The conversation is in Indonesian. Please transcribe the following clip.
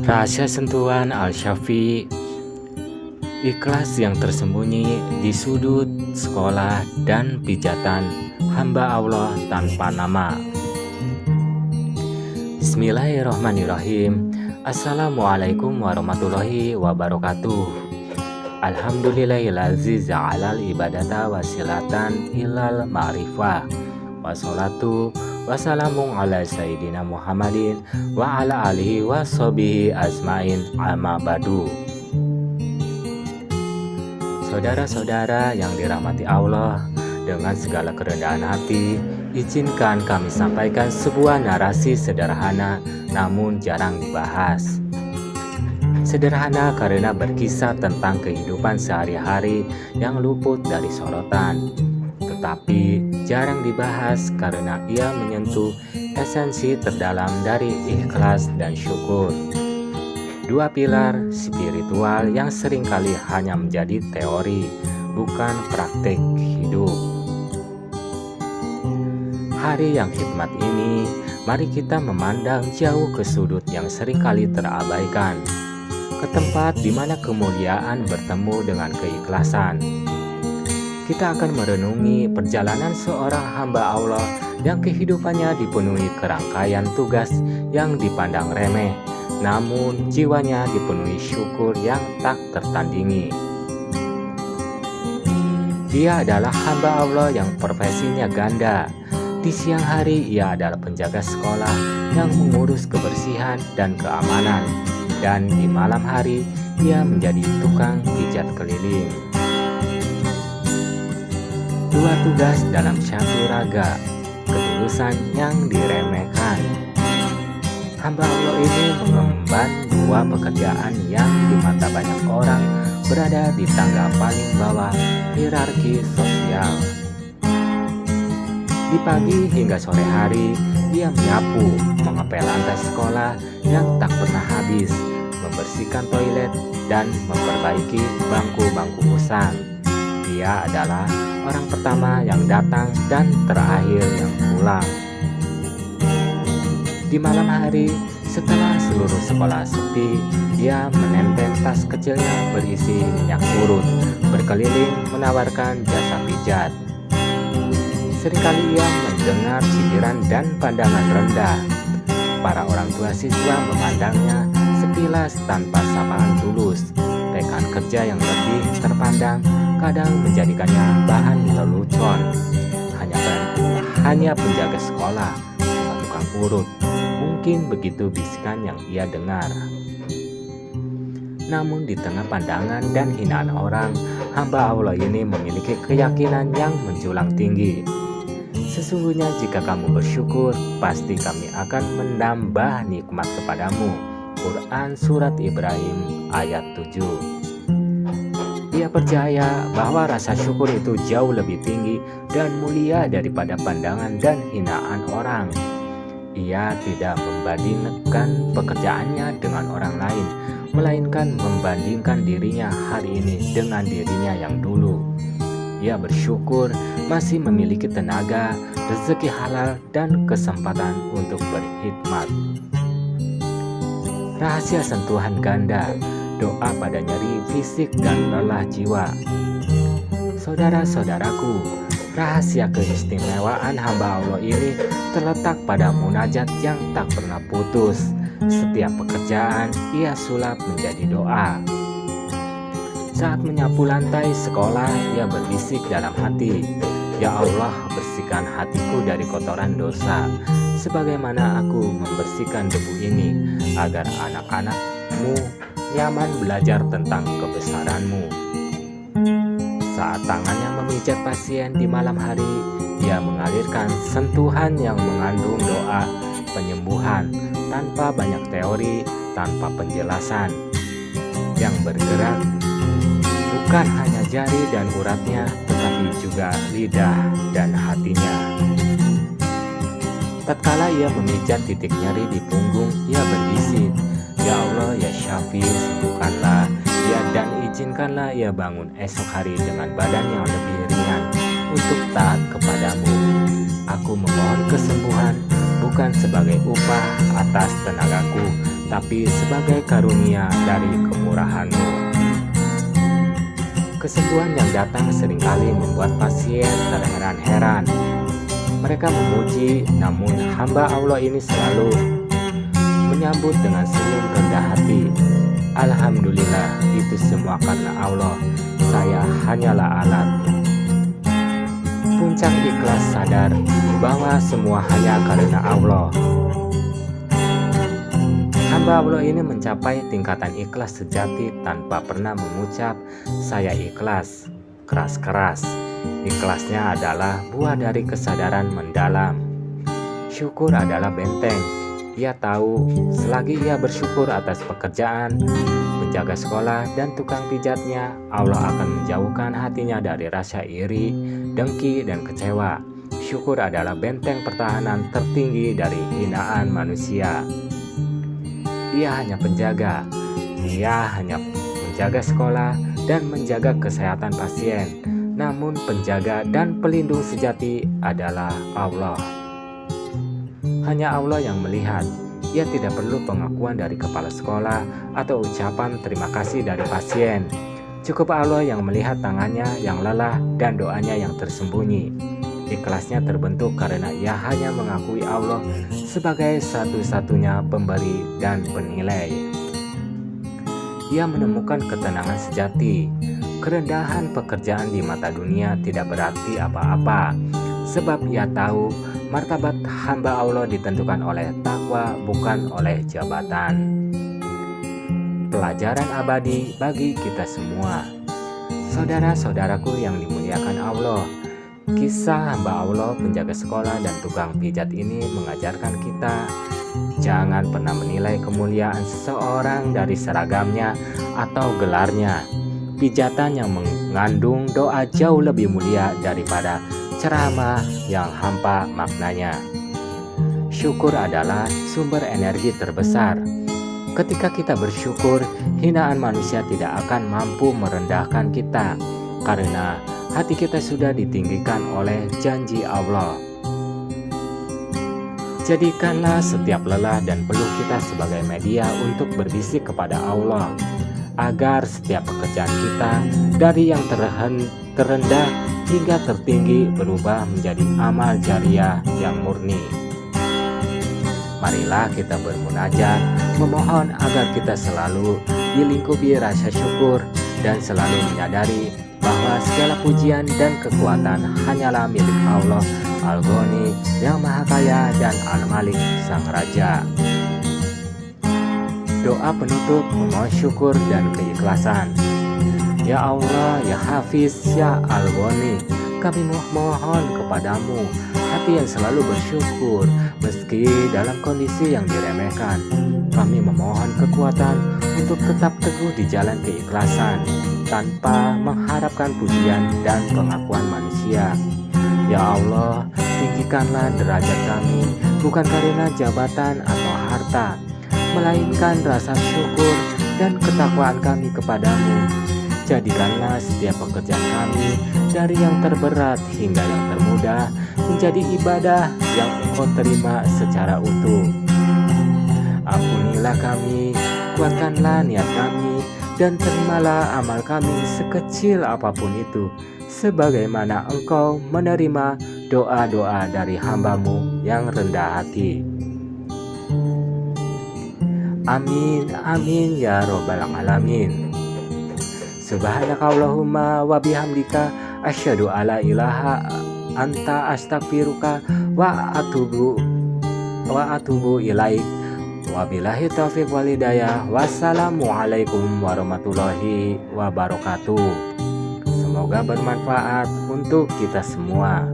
Rahasia sentuhan Al-Syafi'i, ikhlas yang tersembunyi di sudut sekolah dan pijatan hamba Allah tanpa nama. Bismillahirrahmanirrahim. Assalamualaikum warahmatullahi wabarakatuh. Alhamdulillahillazi ja'alal ibadata wasilatan ilal ma'rifah. Wassalatu wassalamu ala sayyidina Muhammadin wa ala alihi wa sahbihi ajmain, amma badu. Saudara-saudara yang dirahmati Allah, dengan segala kerendahan hati, izinkan kami sampaikan sebuah narasi sederhana namun jarang dibahas. Sederhana karena berkisah tentang kehidupan sehari-hari yang luput dari sorotan, tetapi jarang dibahas karena ia menyentuh esensi terdalam dari ikhlas dan syukur. Dua pilar spiritual yang seringkali hanya menjadi teori, bukan praktik hidup. Hari yang hikmat ini, mari kita memandang jauh ke sudut yang seringkali terabaikan, ke tempat di mana kemuliaan bertemu dengan keikhlasan. Kita akan merenungi perjalanan seorang hamba Allah yang kehidupannya dipenuhi kerangkaian tugas yang dipandang remeh, namun jiwanya dipenuhi syukur yang tak tertandingi. Dia adalah hamba Allah yang profesinya ganda. Di siang hari ia adalah penjaga sekolah yang mengurus kebersihan dan keamanan, dan di malam hari ia menjadi tukang pijat keliling. Dua tugas dalam satu raga, ketulusan yang diremehkan. Hamba Allah ini mengemban dua pekerjaan yang di mata banyak orang berada di tangga paling bawah hierarki sosial. Di pagi hingga sore hari, ia menyapu, mengepel lantai sekolah yang tak pernah habis, membersihkan toilet, dan memperbaiki bangku-bangku usang. Dia adalah orang pertama yang datang dan terakhir yang pulang. Di malam hari, setelah seluruh sekolah sepi, dia menenteng tas kecilnya berisi minyak urut, berkeliling menawarkan jasa pijat. Seringkali ia mendengar cibiran dan pandangan rendah. Para orang tua siswa memandangnya sekilas tanpa sapaan tulus. Rekan kerja yang lebih terpandang kadang menjadikannya bahan lelucon. Hanya penjaga sekolah, cuma tukang urut. Mungkin begitu bisikan yang ia dengar. Namun di tengah pandangan dan hinaan orang, hamba Allah ini memiliki keyakinan yang menjulang tinggi. Sesungguhnya jika kamu bersyukur, pasti kami akan menambah nikmat kepadamu. Quran Surat Ibrahim ayat 7. Dia percaya bahwa rasa syukur itu jauh lebih tinggi dan mulia daripada pandangan dan hinaan orang. Ia tidak membandingkan pekerjaannya dengan orang lain, melainkan membandingkan dirinya hari ini dengan dirinya yang dulu. Ia bersyukur masih memiliki tenaga, rezeki halal, dan kesempatan untuk berkhidmat. Rahasia sentuhan ganda, doa pada nyeri fisik dan lelah jiwa. Saudara-saudaraku, rahasia keistimewaan hamba Allah ini terletak pada munajat yang tak pernah putus. Setiap pekerjaan ia sulap menjadi doa. Saat menyapu lantai sekolah, ia berbisik dalam hati, "Ya Allah, bersihkan hatiku dari kotoran dosa, sebagaimana aku membersihkan debu ini, agar anak-anak-Mu nyaman belajar tentang kebesaran-Mu." Saat tangannya memijat pasien di malam hari, ia mengalirkan sentuhan yang mengandung doa penyembuhan tanpa banyak teori, tanpa penjelasan. Yang bergerak bukan hanya jari dan uratnya, tetapi juga lidah dan hatinya. Tatkala ia memijat titik nyeri di punggung, ia berbisik, "Ya Allah, ya Syafi, sembuhkanlah ia dan izinkanlah ia bangun esok hari dengan badan yang lebih ringan untuk taat kepadamu. Aku memohon kesembuhan bukan sebagai upah atas tenagaku, tapi sebagai karunia dari kemurahan-Mu. Kesembuhan yang datang seringkali membuat pasien terheran-heran. Mereka memuji, namun hamba Allah ini selalu menyambut dengan senyum rendah hati. Alhamdulillah, itu semua karena Allah. Saya hanyalah alat. Puncak ikhlas sadar bahwa semua hanya karena Allah. Hamba Allah ini mencapai tingkatan ikhlas sejati tanpa pernah mengucap "saya ikhlas" keras-keras. Ikhlasnya adalah buah dari kesadaran mendalam. Syukur adalah benteng. Ia tahu selagi ia bersyukur atas pekerjaan, penjaga sekolah, dan tukang pijatnya, Allah akan menjauhkan hatinya dari rasa iri, dengki, dan kecewa. Syukur adalah benteng pertahanan tertinggi dari hinaan manusia. Ia hanya penjaga. Ia hanya menjaga sekolah dan menjaga kesehatan pasien. Namun penjaga dan pelindung sejati adalah Allah. Hanya Allah yang melihat. Ia tidak perlu pengakuan dari kepala sekolah atau ucapan terima kasih dari pasien. Cukup Allah yang melihat tangannya yang lelah dan doanya yang tersembunyi. Ikhlasnya terbentuk karena ia hanya mengakui Allah sebagai satu-satunya pemberi dan penilai. Ia menemukan ketenangan sejati. Kerendahan pekerjaan di mata dunia tidak berarti apa-apa, sebab ia tahu martabat hamba Allah ditentukan oleh takwa, bukan oleh jabatan. Pelajaran abadi bagi kita semua. Saudara-saudaraku yang dimuliakan Allah, kisah hamba Allah, penjaga sekolah, dan tukang pijat ini mengajarkan kita jangan pernah menilai kemuliaan seseorang dari seragamnya atau gelarnya. Pijatan yang mengandung doa jauh lebih mulia daripada ceramah yang hampa maknanya. Syukur adalah sumber energi terbesar. Ketika kita bersyukur, hinaan manusia tidak akan mampu merendahkan kita, karena hati kita sudah ditinggikan oleh janji Allah. Jadikanlah setiap lelah dan peluh kita sebagai media untuk berbisik kepada Allah, agar setiap pekerjaan kita dari yang terendah hingga tertinggi berubah menjadi amal jariah yang murni. Marilah kita bermunajat, memohon agar kita selalu dilingkupi rasa syukur dan selalu menyadari bahwa segala pujian dan kekuatan hanyalah milik Allah Al-Ghani yang Maha Kaya dan Al-Malik Sang Raja. Doa penutup memohon syukur dan keikhlasan. Ya Allah, Ya Hafiz, Ya Al-Ghani, kami mohon kepadamu hati yang selalu bersyukur meski dalam kondisi yang diremehkan. Kami memohon kekuatan untuk tetap teguh di jalan keikhlasan tanpa mengharapkan pujian dan pengakuan manusia. Ya Allah, tinggikanlah derajat kami bukan karena jabatan atau harta, melainkan rasa syukur dan ketakwaan kami kepadamu. Jadikanlah setiap pekerjaan kami dari yang terberat hingga yang termudah menjadi ibadah yang Engkau terima secara utuh. Ampunilah kami, kuatkanlah niat kami, dan terimalah amal kami sekecil apapun itu, sebagaimana Engkau menerima doa-doa dari hamba-Mu yang rendah hati. Amin, amin ya robbal alamin. Subhanakallahumma wa bihamdika asyhadu alla ilaha anta astaghfiruka wa atubu ilaik. Wabillahi taufiq wal hidayah. Wassalamualaikum warahmatullahi wabarakatuh. Semoga bermanfaat untuk kita semua.